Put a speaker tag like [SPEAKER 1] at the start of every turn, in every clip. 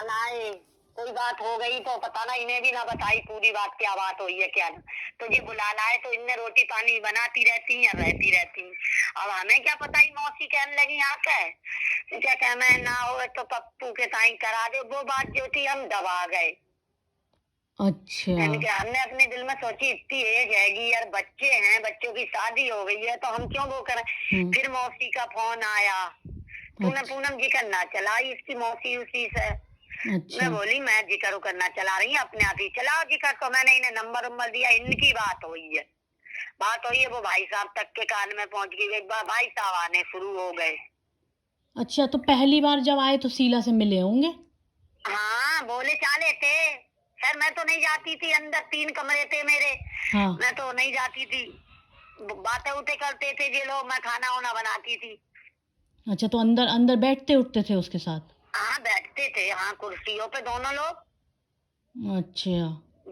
[SPEAKER 1] लाए, कोई बात हो गई तो पता ना, इन्हें भी ना बताई पूरी बात, क्या बात हुई है क्या ना। तो ये बुला लाए तो इनने रोटी पानी बनाती रहती हैं, रहती रहती। अब हमें क्या पता, ही मौसी कहने लगी आके क्या कह, मैं ना हो तो पप्पू के ताई करा दे। वो बात जो थी हम दबा गए।
[SPEAKER 2] अच्छा।
[SPEAKER 1] हमने अपने दिल में सोची इतनी एज हैगी यार, बच्चे हैं, बच्चों की शादी हो गई है तो हम क्यों वो करें। फिर मौसी का फोन आया, तूने पूनम जी करना चलाई इसकी मौसी उसी से।
[SPEAKER 2] अच्छा।
[SPEAKER 1] मैं बोली मैं जिक्र करना चला रही है, अपने आप ही चलाओ जिक्र। तो मैंने इन्हें नंबर दिया, इनकी बात हुई है। वो भाई साहब तक के कान में पहुंच गई। एक बार भाई साहब आने शुरू हो गए।
[SPEAKER 2] अच्छा, तो पहली बार जब आए तो शीला से मिले होंगे?
[SPEAKER 1] हाँ, बोले चाले थे। खैर मैं तो नहीं जाती थी अंदर, 3 कमरे थे मेरे।
[SPEAKER 2] हाँ।
[SPEAKER 1] मैं तो नहीं जाती थी, बातें उठे करते थे ये लोग, मैं खाना वाना बनाती थी।
[SPEAKER 2] अच्छा, तो अंदर अंदर बैठते उठते थे उसके साथ?
[SPEAKER 1] हाँ बैठते थे, हाँ कुर्सियों पे दोनों लोग।
[SPEAKER 2] अच्छा।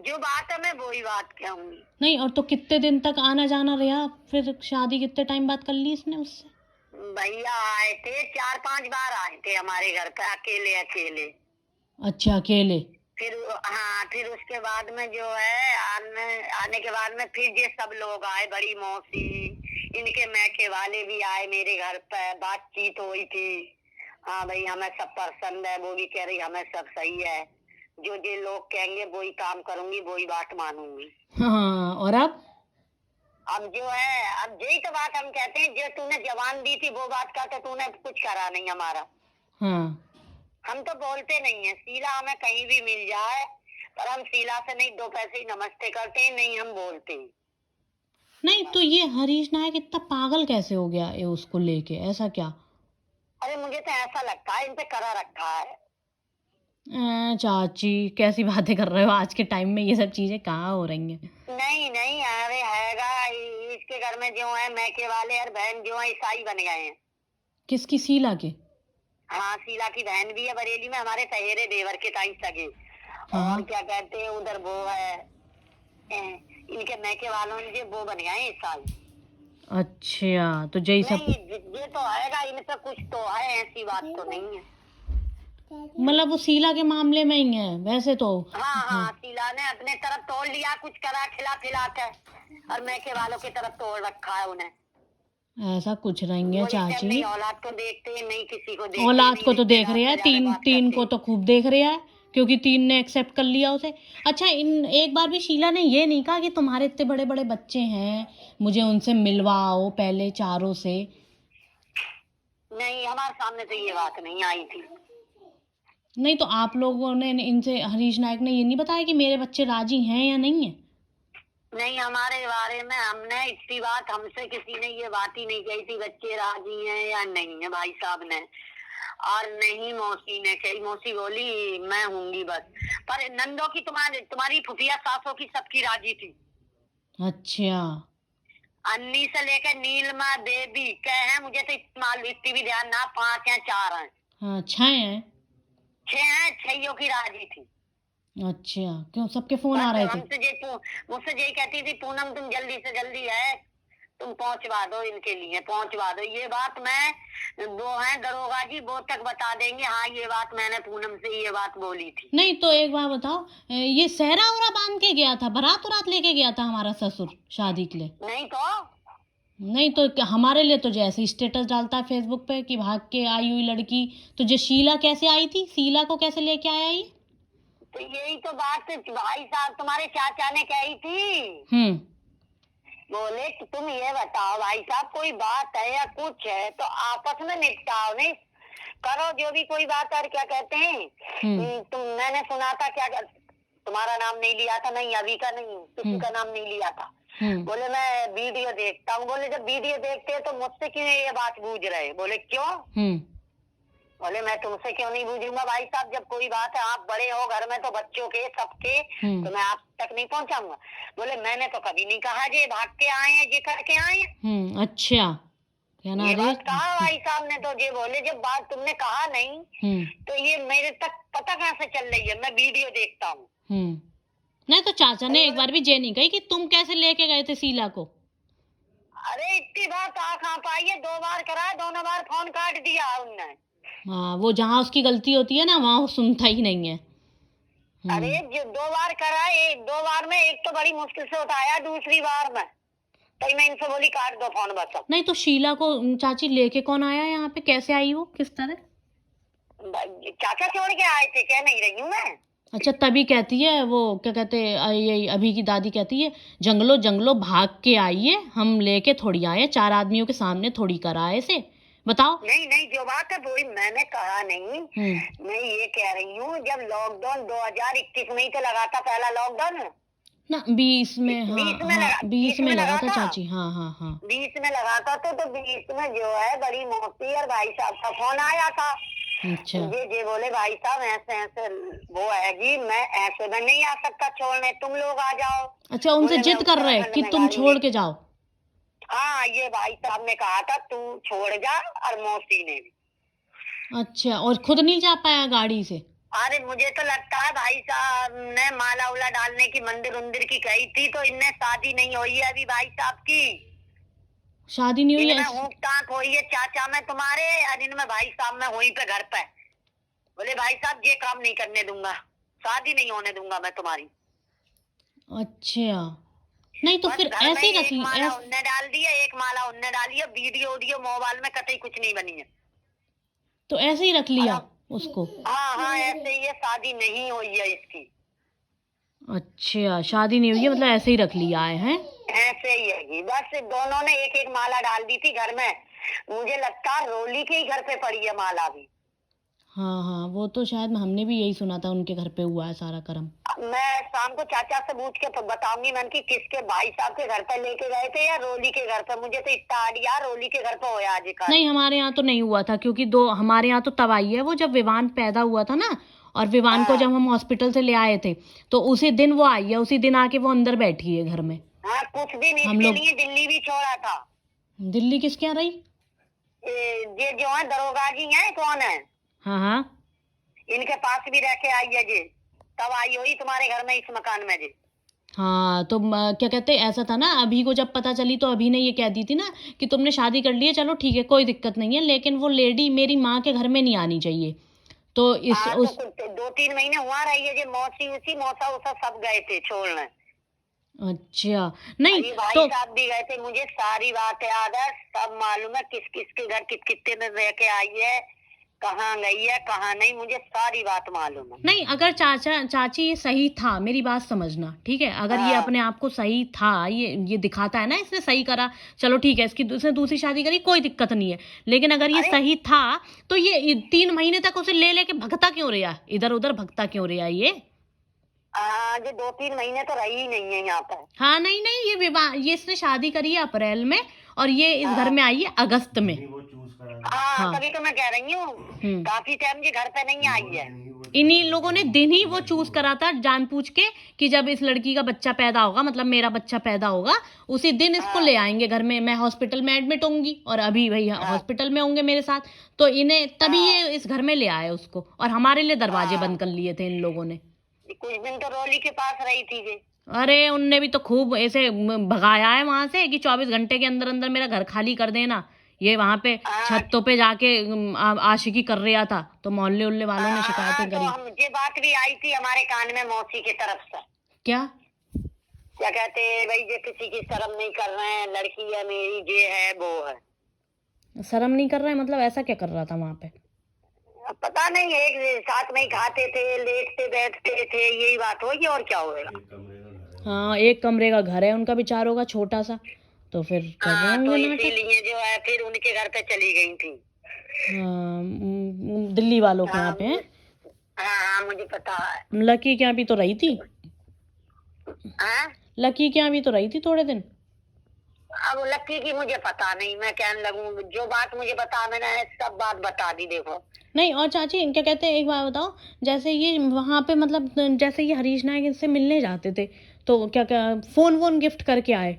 [SPEAKER 1] जो बात है मैं वही बात कहूंगी।
[SPEAKER 2] नहीं, और तो कितने दिन तक आना जाना रहा? फिर शादी कितने टाइम बाद कर ली इसने उससे?
[SPEAKER 1] भैया आए थे, 4-5 बार आए थे हमारे घर पे, अकेले अकेले।
[SPEAKER 2] अच्छा, अकेले?
[SPEAKER 1] फिर हाँ, फिर उसके बाद में जो है आने के बाद में फिर ये सब लोग आए, बड़ी मौसी, इनके मैके वाले भी आए मेरे घर पे, बातचीत हुई थी। हाँ भाई हमें सब पसंद है, वो भी कह रही हमें सब सही है, जो ये लोग कहेंगे वही काम करूंगी, वही बात मानूंगी।
[SPEAKER 2] हाँ, और
[SPEAKER 1] अब जो है, अब यही तो बात हम कहते हैं, जो तूने जवान दी थी वो बात का तो तूने कुछ करा नहीं हमारा।
[SPEAKER 2] हाँ।
[SPEAKER 1] हम तो बोलते नहीं है, शीला हमें कहीं भी मिल जाए, पर हम शीला से नहीं 2 पैसे ही नमस्ते करते हैं, नहीं हम बोलते हैं।
[SPEAKER 2] नहीं, तो ये हरीश नायक इतना पागल कैसे हो गया ये उसको लेके? ऐसा क्या?
[SPEAKER 1] अरे मुझे तो ऐसा लगता है इन पे करा रखा है।
[SPEAKER 2] चाची, कैसी बातें कर रहे हो? आज के टाइम में ये सब चीजें कहाँ हो रही हैं?
[SPEAKER 1] नहीं नहीं, अरे हैगा, इसके घर में जो है मैके वाले और बहन जो है ईसाई बन गए हैं।
[SPEAKER 2] किसकी? शीला के?
[SPEAKER 1] हाँ, शीला की बहन भी है बरेली में, हमारे सहेरे देवर के ताई सगे।
[SPEAKER 2] हाँ।
[SPEAKER 1] और क्या कहते हैं उधर वो है, इनके मैके वालों ने वो बन गए ईसाई।
[SPEAKER 2] अच्छा, तो जय सब
[SPEAKER 1] नहीं ये तो आएगा, इन पे कुछ तो है, ऐसी बात तो नहीं है।
[SPEAKER 2] मतलब वो शीला के मामले में ही है वैसे तो।
[SPEAKER 1] हाँ हाँ, शीला ने अपने तरफ तोड़ लिया, कुछ करा खिला पिला के, और मैके वालों की तरफ तोड़ रखा है उन्हें।
[SPEAKER 2] ऐसा कुछ नहीं है
[SPEAKER 1] वो इस टाइम
[SPEAKER 2] चाची।
[SPEAKER 1] नहीं औलाद को देखते, नहीं किसी को देखते,
[SPEAKER 2] औलाद
[SPEAKER 1] नहीं
[SPEAKER 2] को तो देख
[SPEAKER 1] रिश्तेदार
[SPEAKER 2] रहा है,
[SPEAKER 1] से ज्यादा
[SPEAKER 2] तीन
[SPEAKER 1] बात
[SPEAKER 2] तीन
[SPEAKER 1] करते।
[SPEAKER 2] को तो खूब देख रहा है, क्योंकि 3 ने एक्सेप्ट कर लिया उसे। अच्छा, इन एक बार भी शीला ने ये नहीं कहा कि तुम्हारे इतने बड़े बड़े बच्चे हैं, मुझे उनसे मिलवाओ पहले चारों से?
[SPEAKER 1] नहीं, हमारे सामने तो ये बात नहीं आई थी।
[SPEAKER 2] नहीं, तो आप लोगों ने इनसे, हरीश नायक ने ये नहीं बताया कि मेरे बच्चे राजी हैं या नहीं है?
[SPEAKER 1] नहीं, हमारे बारे में हमने इतनी बात, हमसे किसी ने ये बात ही नहीं कही थी बच्चे राजी हैं या नहीं है भाई साहब ने। और नहीं मौसी ने कही, मौसी बोली मैं हूँगी बस। पर नंदो की, तुम्हारी फुफिया सासों की सबकी राजी थी।
[SPEAKER 2] अच्छा।
[SPEAKER 1] अन्नी से लेकर नीलमा देवी कह है, मुझे तो इतनी भी ध्यान ना, 5 या 4 हैं।
[SPEAKER 2] हाँ, 6 हैं।
[SPEAKER 1] 6 हैं, 6 की राजी थी।
[SPEAKER 2] अच्छा, क्यों सबके फोन आ
[SPEAKER 1] बस
[SPEAKER 2] रहे थे?
[SPEAKER 1] मुझसे यही कहती थी, पूनम तुम जल्दी से जल्दी है, तुम पहुंचवा दो इनके लिए, पहुंचवा दो ये बात। मैं वो है दरोगा जी, वो तक बता देंगे, हाँ ये बात मैंने पूनम से ये बात बोली थी।
[SPEAKER 2] नहीं, तो एक बात बताओ, ये सहरा उरा बांध के गया था, बारात उरात लेके गया था हमारा ससुर शादी के लिए?
[SPEAKER 1] नहीं तो
[SPEAKER 2] नहीं तो हमारे लिए तो जैसे स्टेटस डालता है फेसबुक पे कि भाग के आई हुई लड़की, तो जो शीला कैसे आई थी, शीला को कैसे लेके आया ये?
[SPEAKER 1] तो यही तो बात भाई साहब तुम्हारे चाचा ने कही थी। बोले कि तुम ये बताओ भाई साहब, कोई बात है या कुछ है तो आपस में निपटाओ, नहीं करो जो भी कोई बात। और क्या कहते हैं, मैंने सुना था क्या, तुम्हारा नाम नहीं लिया था, नहीं अभी का नहीं, किसी का नाम नहीं लिया था। बोले मैं वीडियो देखता हूँ। बोले जब वीडियो देखते हैं तो मुझसे क्यों ये बात बूझ रहे? बोले क्यों? बोले मैं तुमसे क्यों नहीं बूझूंगा भाई साहब, जब कोई बात है, आप बड़े हो घर में तो बच्चों के सबके, तो मैं आप तक नहीं पहुंचाऊंगा। बोले मैंने तो कभी नहीं कहा जे भाग के आए हैं, जे करके आए हैं।
[SPEAKER 2] अच्छा, क्या ना
[SPEAKER 1] ये
[SPEAKER 2] रे?
[SPEAKER 1] बात कहा भाई साहब ने तो। ये बोले जब बात तुमने कहा नहीं तो ये मेरे तक पता कहाँ से चल रही है, मैं वीडियो देखता हूँ।
[SPEAKER 2] नहीं, तो चाचा ने एक बार भी ये नहीं कही कि तुम कैसे लेके गए थे शीला को?
[SPEAKER 1] अरे इतनी बात आ कहाँ पाई है, 2 बार कराया, दोनों बार फोन काट दिया उनने।
[SPEAKER 2] हाँ, वो जहाँ उसकी गलती होती है ना वहाँ वो सुनता ही नहीं है।
[SPEAKER 1] अरे जो 2 बार करा, 2 बार में एक तो बड़ी मुश्किल से उठाया, दूसरी बार में तो मैं इनसे बोली काट दो फोन बस।
[SPEAKER 2] नहीं तो शीला को चाची लेके कौन आया यहाँ पे, कैसे आई वो, किस तरह?
[SPEAKER 1] चाचा छोड़ के आए थे, कह नहीं रही हूँ मैं।
[SPEAKER 2] अच्छा, तभी कहती है वो, क्या कहते हैं, ये अभी की दादी कहती है जंगलों जंगलों भाग के आई है, हम लेके थोड़ी आए, 4 आदमियों के सामने थोड़ी कराए से, बताओ।
[SPEAKER 1] नहीं नहीं, जो बात है वही मैंने कहा नहीं। मैं ये कह रही हूँ, जब लॉकडाउन 2021 में ही तो लगा था पहला लॉकडाउन
[SPEAKER 2] ना, 20 में, हाँ 20 में लगा था चाची, हाँ हाँ हाँ
[SPEAKER 1] 20 में लगा था। तो 20 में जो है बड़ी मौसी और भाई साहब का फोन आया था।
[SPEAKER 2] अच्छा,
[SPEAKER 1] ये बोले भाई साहब ऐसे ऐसे वो है जी, मैं ऐसे में नहीं आ सकता छोड़ने, तुम लोग आ जाओ।
[SPEAKER 2] अच्छा, उनसे जिद कर रहे हैं कि तुम छोड़ के जाओ।
[SPEAKER 1] हाँ, ये भाई साहब ने कहा था तू छोड़ जा, और मौसी ने भी।
[SPEAKER 2] अच्छा, और खुद नहीं जा पाया गाड़ी से?
[SPEAKER 1] अरे मुझे तो लगता है भाई साहब ने माला उला डालने की मंदिर उंदिर की कही थी, तो इनने शादी नहीं हुई है अभी भाई साहब की।
[SPEAKER 2] शादी नहीं हुई है?
[SPEAKER 1] इनमें ऊँट टाँक हुई है चाचा में तुम्हारे, और इनमें भाई साहब में हुई पे घर पे। बोले भाई साहब ये काम नहीं करने दूंगा, शादी नहीं होने दूंगा मैं तुम्हारी।
[SPEAKER 2] अच्छा, नहीं तो फिर ऐसे ही रख ली।
[SPEAKER 1] माला उनने डाल दिया, एक माला उनने डाली है, वीडियो मोबाइल में कतई कुछ नहीं बनी है,
[SPEAKER 2] तो ऐसे ही रख लिया उसको?
[SPEAKER 1] हाँ हाँ ऐसे ही है, शादी नहीं हुई है इसकी।
[SPEAKER 2] अच्छा, शादी नहीं हुई है, मतलब ऐसे ही रख लिया है?
[SPEAKER 1] ऐसे ही है, बस दोनों ने एक एक माला डाल दी थी घर में। मुझे लगता है रोली के ही घर पे पड़ी है माला भी।
[SPEAKER 2] हाँ हाँ, वो तो शायद हमने भी यही सुना था, उनके घर पे हुआ है सारा कर्म।
[SPEAKER 1] मैं शाम को चाचा से पूछ के तो बताऊंगी मैं कि किसके भाई साहब के घर पे लेके गए थे या रोली के घर पे। मुझे तो इतना आइडिया रोली के घर पे होया आज का।
[SPEAKER 2] नहीं, हमारे यहाँ तो नहीं हुआ था, क्योंकि हमारे यहाँ तो तब आई है वो जब विवान पैदा हुआ था ना, और विवान को जब हम हॉस्पिटल से ले आए थे तो उसी दिन वो आई है, उसी दिन आके वो अंदर बैठी है घर में।
[SPEAKER 1] हाँ, कुछ दिन इसके लिए दिल्ली भी छोड़ा था।
[SPEAKER 2] दिल्ली किसके यहाँ रही?
[SPEAKER 1] ये जो है दरोगा जी है, कौन है,
[SPEAKER 2] हाँ हाँ,
[SPEAKER 1] इनके पास भी रह के आई है जी, तब आई हुई तुम्हारे घर में इस मकान में जी।
[SPEAKER 2] हाँ, तो क्या कहते हैं, ऐसा था ना, अभी को जब पता चली तो अभी ने ये कह दी थी ना कि तुमने शादी कर ली है, चलो ठीक है कोई दिक्कत नहीं है, लेकिन वो लेडी मेरी माँ के घर में नहीं आनी चाहिए। तो उस
[SPEAKER 1] तो 2-3 महीने हुआ रही है जी, मौसी उसी मौसा उसा सब गए थे छोड़ने।
[SPEAKER 2] अच्छा, नहीं
[SPEAKER 1] भाई
[SPEAKER 2] तो
[SPEAKER 1] साहब भी गए थे, मुझे सारी बात याद है, सब मालूम है, किस किस के घर कितने में रह के आई है, कहाँ गई है कहाँ नहीं, मुझे सारी बात मालूम है।
[SPEAKER 2] नहीं, अगर चाची ये सही था, मेरी बात समझना ठीक है, अगर ये अपने आप को सही था, ये दिखाता है ना इसने सही करा, चलो ठीक है, इसकी दूसरी शादी करी कोई दिक्कत नहीं है, लेकिन अगर ये सही था तो ये 3 महीने तक उसे ले लेके भगता क्यों रहा, इधर उधर भगता क्यों रहा ये?
[SPEAKER 1] जो 2-3 महीने तो रही ही नहीं है यहाँ पर।
[SPEAKER 2] हाँ, नहीं नहीं, ये विवाह, ये इसने शादी करी है अप्रैल में और ये इस घर में आई है अगस्त में।
[SPEAKER 1] हाँ, तभी तो मैं कह रही हूँ काफी टाइम ये घर पे नहीं आई है।
[SPEAKER 2] इन्हीं लोगों ने दिन ही वो चूज करा था जानबूझ के कि जब इस लड़की का बच्चा पैदा होगा, मतलब मेरा बच्चा पैदा होगा, उसी दिन इसको ले आएंगे घर में, मैं हॉस्पिटल में एडमिट होंगी और अभी भैया हॉस्पिटल में होंगे मेरे साथ, तो इन्हें तभी ये इस घर में ले आए उसको, और हमारे लिए दरवाजे बंद कर लिए थे इन लोगों ने।
[SPEAKER 1] कुछ दिन तो रोली के पास रही थी जी।
[SPEAKER 2] अरे उनने भी तो खूब ऐसे भगाया है वहां से कि 24 घंटे के अंदर अंदर मेरा घर खाली कर देना। ये वहां पे छतों पे जाके आशिकी कर रहा था, तो मोहल्ले उल्ले वालों ने शिकायतें करी।
[SPEAKER 1] तो मुझे बात भी आई थी हमारे कान में मौसी की तरफ से।
[SPEAKER 2] क्या
[SPEAKER 1] कहते भाई ये किसी की शर्म नहीं कर रहे हैं, लड़की है मेरी, ये है वो है।
[SPEAKER 2] शर्म नहीं कर रहा है मतलब ऐसा क्या कर रहा था वहां पे?
[SPEAKER 1] पता नहीं, एक साथ में ही खाते थे, लेटते बैठते थे, यही बात होगी और क्या होगा।
[SPEAKER 2] हाँ, एक कमरे का घर है उनका बेचारों का छोटा सा, तो फिर कर रहे
[SPEAKER 1] होंगे नाटक। इसीलिए जो है फिर उनके घर पे चली गई थी।
[SPEAKER 2] दिल्ली वालों के यहाँ पे है।
[SPEAKER 1] हाँ, मुझे पता है।
[SPEAKER 2] लकी के यहाँ भी तो रही थी। लकी के यहाँ भी तो रही थी थोड़े दिन।
[SPEAKER 1] अब लकी की मुझे पता नहीं, मैं कहने लगूं जो बात मुझे बता, मैंने सब बात बता दी। देखो
[SPEAKER 2] नहीं, और चाची क्या कहते हैं, एक बात बताओ, जैसे ये वहां पे मतलब जैसे ये हरीश नायक इनसे मिलने जाते थे तो क्या क्या फोन गिफ्ट करके आए?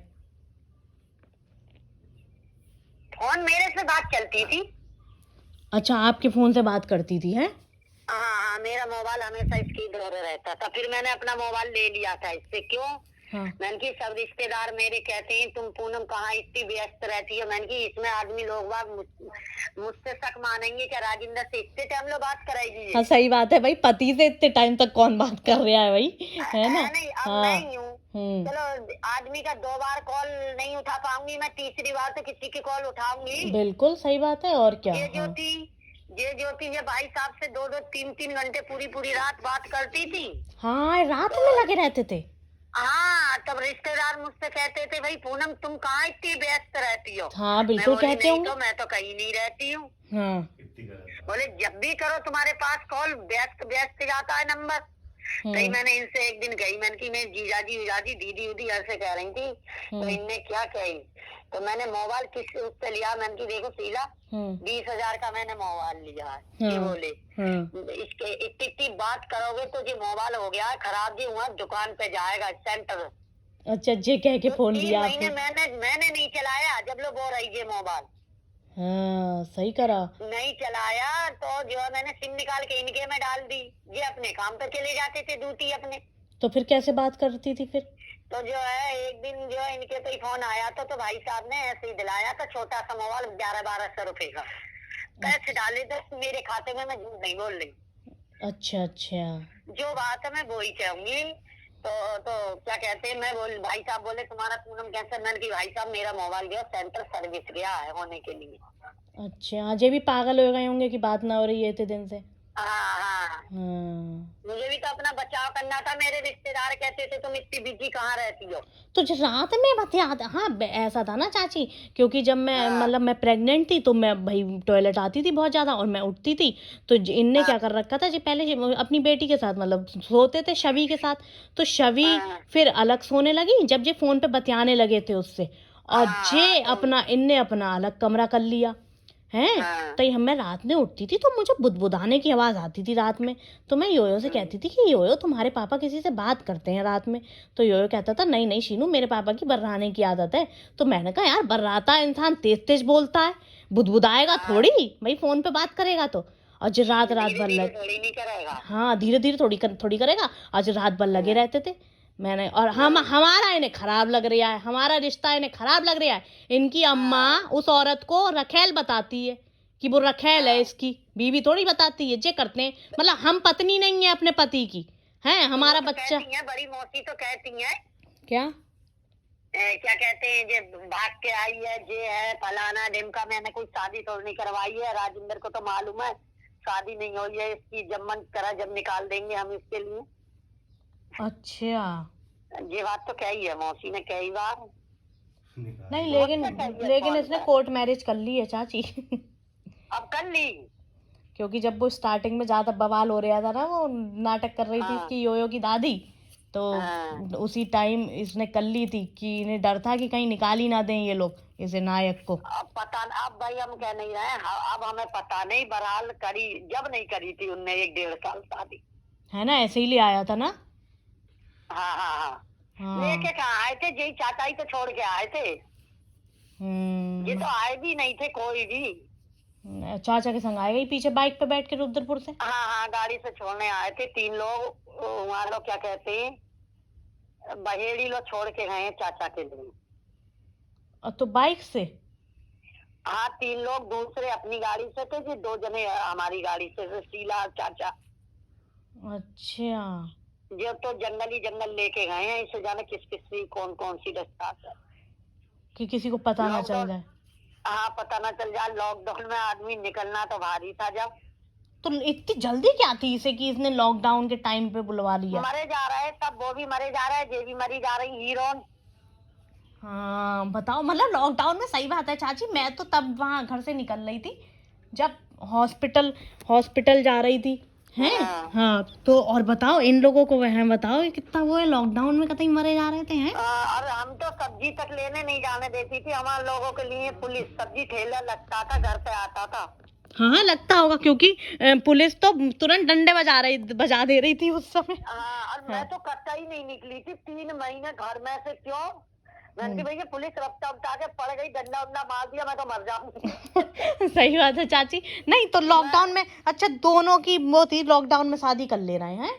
[SPEAKER 1] फोन मेरे से बात चलती थी।
[SPEAKER 2] अच्छा, आपके फोन से बात करती थी है?
[SPEAKER 1] हाँ, मेरा मोबाइल हमेशा इसके दौरे रहता था, फिर मैंने अपना मोबाइल ले लिया था इससे। क्यों? मैंने की सब रिश्तेदार मेरे कहते हैं तुम पूनम कहाँ इतनी व्यस्त रहती हो। मैंने की इसमें आदमी लोग बाग मुझसे शक मानेंगे क्या राजिंदर से इतने टाइम लो बात कराएगी।
[SPEAKER 2] हाँ सही बात है भाई, पति से इतने टाइम तक कौन बात कर रहा है भाई, है ना।
[SPEAKER 1] नहीं अब मैं ही हूँ। चलो आदमी का 2 बार कॉल नहीं उठा पाऊंगी, मैं तीसरी बार तो किसी की कॉल उठाऊंगी।
[SPEAKER 2] बिल्कुल सही बात है, और क्या।
[SPEAKER 1] ये ज्योति ये भाई साहब से 2-2 3-3 घंटे पूरी रात बात करती थी।
[SPEAKER 2] हाँ रात में लगे रहते थे।
[SPEAKER 1] हाँ तब रिश्तेदार मुझसे कहते थे भाई पूनम तुम कहाँ इतनी व्यस्त रहती हो।
[SPEAKER 2] हाँ बिल्कुल कहते होंगे।
[SPEAKER 1] तो मैं तो कहीं नहीं रहती हूँ।
[SPEAKER 2] हाँ
[SPEAKER 1] बोले जब भी करो तुम्हारे पास कॉल व्यस्त व्यस्त जाता है नंबर। कहीं मैंने इनसे एक दिन गई, मैंने की मैं जीजाजी उजाजी दीदी उदी ऐसे कह रही थी। तो इनने क्या कही, तो मैंने मोबाइल किस उससे लिया, मैंने की देखो शीला 20,000 का मैंने मोबाइल लिया है। ये बोले इसके इतनी बात करोगे तो ये मोबाइल हो गया खराब, जी हुआ दुकान पे जाएगा सेंटर।
[SPEAKER 2] अच्छा जे कह के फोन लिया
[SPEAKER 1] आपने? मैंने नहीं चलाया जब लोग बोल रही ये मोबाइल।
[SPEAKER 2] हाँ सही करा।
[SPEAKER 1] नहीं चलाया तो जो है मैंने सिम निकाल के इनके में डाल दी। ये अपने काम पे चले जाते थे ड्यूटी अपने।
[SPEAKER 2] तो फिर कैसे बात करती थी फिर?
[SPEAKER 1] तो जो है एक दिन जो है इनके पे फोन आया था तो भाई साहब ने ऐसे ही दिलाया था छोटा सा मोबाइल 1100-1200 रुपए का। पैसे डाले थे मेरे खाते में, मैं झूठ नहीं बोल रही।
[SPEAKER 2] अच्छा अच्छा,
[SPEAKER 1] जो बात है मैं वो ही कहूंगी। तो क्या कहते हैं, मैं बोल भाई साहब बोले तुम्हारा पूनम कैसे। मैंने की भाई साहब मेरा मोबाइल गया सेंटर सर्विस गया है होने के लिए।
[SPEAKER 2] अच्छा अजय भी पागल हो गए होंगे कि बात ना हो रही है इतने दिन से।
[SPEAKER 1] हाँ मुझे भी तो अपना बचाव करना था। मेरे रिश्तेदार कहते थे तुम इतनी बिजी कहाँ रहती हो।
[SPEAKER 2] तो रात में बतिया। हाँ ऐसा था ना चाची, क्योंकि जब मैं मतलब मैं प्रेग्नेंट थी तो मैं भाई टॉयलेट आती थी बहुत ज्यादा और मैं उठती थी। तो इनने क्या कर रखा था जी, पहले अपनी बेटी के साथ मतलब सोते थे शवी के साथ। तो शवी फिर अलग सोने लगी जब ये फोन पे बतियाने लगे थे उससे, और जे अपना इनने अपना अलग कमरा कर लिया हैं। तो मैं रात में उठती थी तो मुझे बुदबुदाने की आवाज़ आती थी रात में। तो मैं योयो से कहती थी कि योयो तुम्हारे पापा किसी से बात करते हैं रात में। तो योयो कहता था नहीं नहीं शीनू मेरे पापा की बर्राने की आदत है। तो मैंने कहा यार बर्राता इंसान तेज तेज बोलता है, बुदबुदाएगा थोड़ी भाई, फोन पे बात करेगा तो। आज रात भर हाँ धीरे धीरे थोड़ी करेगा। आज रात भर लगे रहते थे मैंने। और हमारा इन्हें खराब लग रहा है, हमारा रिश्ता इन्हें खराब लग रहा है। इनकी अम्मा उस औरत को रखेल बताती है कि वो रखेल है, इसकी बीवी थोड़ी बताती है। जे करते हैं मतलब हम पत्नी नहीं है अपने पति की, है हमारा बच्चा।
[SPEAKER 1] बड़ी मौसी तो कहती है
[SPEAKER 2] क्या
[SPEAKER 1] क्या कहते हैं जे भाग के आई है जे है फलाना ढिमका। मैंने कोई शादी तो नहीं करवाई है, राजिंदर को तो मालूम है शादी नहीं हुई है इसकी। जब मन करा जब निकाल देंगे हम इसके लिए।
[SPEAKER 2] अच्छा
[SPEAKER 1] ये बात तो कही है मौसी ने कई बार।
[SPEAKER 2] नहीं लेकिन इसने कोर्ट मैरिज कर ली है चाची।
[SPEAKER 1] अब कर ली,
[SPEAKER 2] क्योंकि जब वो स्टार्टिंग में ज्यादा बवाल हो रहा था ना, वो नाटक कर रही थी इसकी योयो की दादी, तो उसी टाइम इसने कर ली थी कि इन्हें डर था कि कहीं निकाल ही ना दें ये लोग इसे नायक को।
[SPEAKER 1] अब पता अब भाई हम कह नहीं रहे, अब हमें पता नहीं। बहरहाल करी जब नहीं करी थी उनने 1-1.5 साल शादी, है
[SPEAKER 2] ना, ऐसे ही ले आया था ना।
[SPEAKER 1] हाँ लेके कहाँ आए थे, यही चाचा ही तो छोड़ के आए थे। ये तो आए भी नहीं थे कोई भी।
[SPEAKER 2] चाचा के संग आए गई पीछे बाइक पे बैठ के रुद्रपुर से।
[SPEAKER 1] हाँ गाड़ी से छोड़ने आए थे 3 लोग। वहाँ लोग क्या कहते हैं बहेड़ी लोग छोड़ के गए हैं चाचा के लिए।
[SPEAKER 2] तो बाइक से?
[SPEAKER 1] हाँ 3 लोग दूसरे अपनी गाड़ी से थे जी, 2 जने हमारी गाड़ी से, शीला और चाचा।
[SPEAKER 2] अच्छा
[SPEAKER 1] जो तो जंगल लेके गए हैं, इसे जाने किस की कौन सी रास्ता है
[SPEAKER 2] कि किसी को पता ना चल जाए।
[SPEAKER 1] हाँ पता ना चल जाए। लॉकडाउन में आदमी निकलना तो भारी था जब।
[SPEAKER 2] तो इतनी जल्दी क्या थी इसे कि इसने लॉकडाउन के टाइम पे बुलवा लिया?
[SPEAKER 1] मरे जा रहे सब, वो भी मरे जा रहे हैं, जे भी मरी जा रही हीरोइन।
[SPEAKER 2] हाँ बताओ, मतलब लॉकडाउन में सही बात है चाची, मैं तो तब वहाँ घर से निकल रही थी जब हॉस्पिटल जा रही थी हैं। हाँ तो और बताओ इन लोगों को वह बताओ कितना वो है, लॉकडाउन में कतई मरे जा रहे थे हैं।
[SPEAKER 1] और हम तो सब्जी तक लेने नहीं जाने देती थी हमारे लोगों के लिए। पुलिस सब्जी ठेला लगता था, घर पे आता था। हाँ
[SPEAKER 2] लगता होगा क्योंकि पुलिस तो तुरंत डंडे बजा दे रही थी उस समय।
[SPEAKER 1] और मैं तो कतई नहीं निकली थी 3 महीने घर में से। क्यों? मैंने भैया पुलिस रफ्ता के पड़ गई, डंडा उंडा मार दिया, मैं तो मर जाऊंगी।
[SPEAKER 2] सही बात है चाची। नहीं तो लॉकडाउन में अच्छा दोनों की वो थी, लॉकडाउन में शादी कर ले रहे हैं।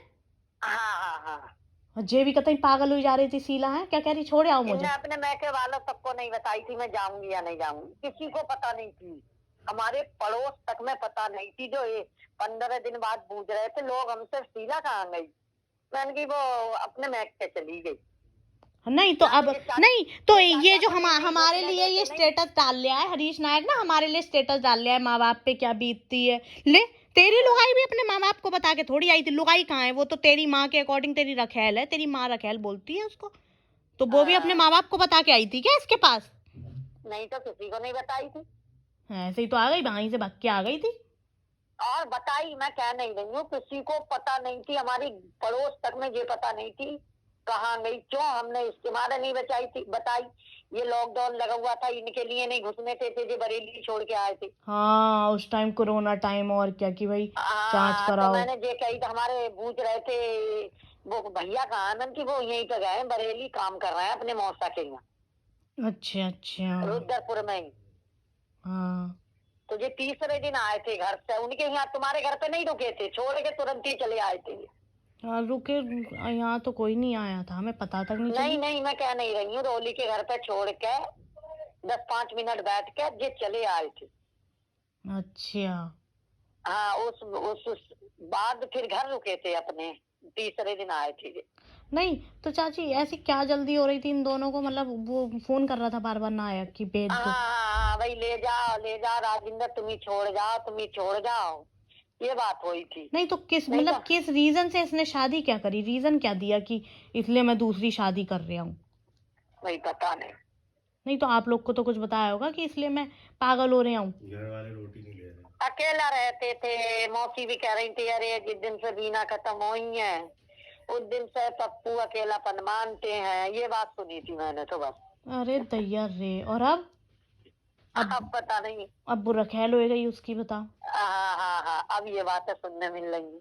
[SPEAKER 1] हाँ
[SPEAKER 2] और जे भी कतई पागल हो जा रही थी शीला, है क्या कह रही, छोड़ आओ मुझे।
[SPEAKER 1] इनने अपने मैके वालों सबको नहीं बताई थी मैं जाऊंगी या नहीं जाऊंगी, किसी को पता नहीं थी, हमारे पड़ोस तक में पता नहीं थी। जो ये 15 दिन बाद पूछ रहे थे लोग हमसे, शीला कहाँ गई, मैंने की वो अपने मैक पे चली गई।
[SPEAKER 2] नहीं तो अब नहीं तो ये जो हमारे लिए ये
[SPEAKER 1] नहीं।
[SPEAKER 2] स्टेटस डाल लिया है हरीश नायक ना, हमारे लिए स्टेटस डाल लिया है माँ बाप पे क्या बीतती है। ले, तेरी लुगाई भी अपने माँ बाप को बता के थोड़ी आई थी, लुगाई कहाँ है, वो तो तेरी माँ के अकॉर्डिंग तेरी रखेल है, तेरी माँ रखेल बोलती है उसको, तो वो भी अपने माँ बाप को बता के आई थी क्या इसके पास?
[SPEAKER 1] नहीं तो किसी को नहीं बताई थी,
[SPEAKER 2] ऐसे ही तो आ गई, वहीं से भाग के आ गई थी।
[SPEAKER 1] और बताई मैं कह नहीं रही हूँ, किसी को पता नहीं थी, हमारी पड़ोस तक में ये पता नहीं थी कहाँ गई, क्यों हमने इसके मारे नहीं बचाई थी बताई। ये लॉकडाउन लगा हुआ था, इनके लिए नहीं घुसने थे जो बरेली छोड़ के आए थे।
[SPEAKER 2] हाँ उस टाइम कोरोना टाइम, और क्या कि भाई जांच
[SPEAKER 1] तो
[SPEAKER 2] कराओ।
[SPEAKER 1] मैंने ये कही, तो हमारे पूछ रहे थे वो भैया कहाँ है, मैंने की वो यहीं पे गए बरेली, काम कर रहे हैं अपने मौसा के यहाँ
[SPEAKER 2] अच्छा अच्छा।
[SPEAKER 1] रुद्रपुर में ही।
[SPEAKER 2] हाँ
[SPEAKER 1] तो ये तीसरे दिन आए थे घर से, उनके यहाँ तुम्हारे घर पे नहीं रुके थे, छोड़ के तुरंत ही चले आए थे।
[SPEAKER 2] हाँ, रुके, यहाँ तो कोई नहीं आया था, हमें पता तक नहीं
[SPEAKER 1] नहीं
[SPEAKER 2] चली।
[SPEAKER 1] नहीं मैं कह नहीं रही हूँ, रोली के घर पे छोड़ के 10-5 मिनट बैठ के ये चले आए थे।
[SPEAKER 2] अच्छा।
[SPEAKER 1] हाँ उस बाद फिर घर रुके थे अपने, तीसरे दिन आए थे ये।
[SPEAKER 2] नहीं तो चाची ऐसी क्या जल्दी हो रही थी इन दोनों को, मतलब वो फोन कर रहा था बार बार नायक की भेज दो।
[SPEAKER 1] हाँ भाई ले जाओ राजिंदर, तुम ही छोड़ जाओ, ये बात हुई थी।
[SPEAKER 2] नहीं तो किस
[SPEAKER 1] नहीं
[SPEAKER 2] मतलब
[SPEAKER 1] तो
[SPEAKER 2] किस रीजन से इसने शादी क्या करी, रीजन क्या दिया कि इसलिए मैं दूसरी शादी कर रहा हूँ?
[SPEAKER 1] वही पता नहीं।
[SPEAKER 2] नहीं तो आप लोग को तो कुछ बताया होगा कि इसलिए मैं पागल हो रहा हूँ।
[SPEAKER 3] घर वाले रोटी नहीं ले रहे,
[SPEAKER 1] अकेला रहते थे, मौसी भी कह रही थी अरे जिस दिन से बीना खत्म हुई है उस दिन से पप्पू अकेलापन मानते हैं, ये बात सुनी थी मैंने तो बस।
[SPEAKER 2] अरे दैया रे, और अब
[SPEAKER 1] पता नहीं।
[SPEAKER 2] अब बुरा ख्याल हो गई उसकी, बताओ।
[SPEAKER 1] हाँ अब ये बातें सुनने मिल रही है।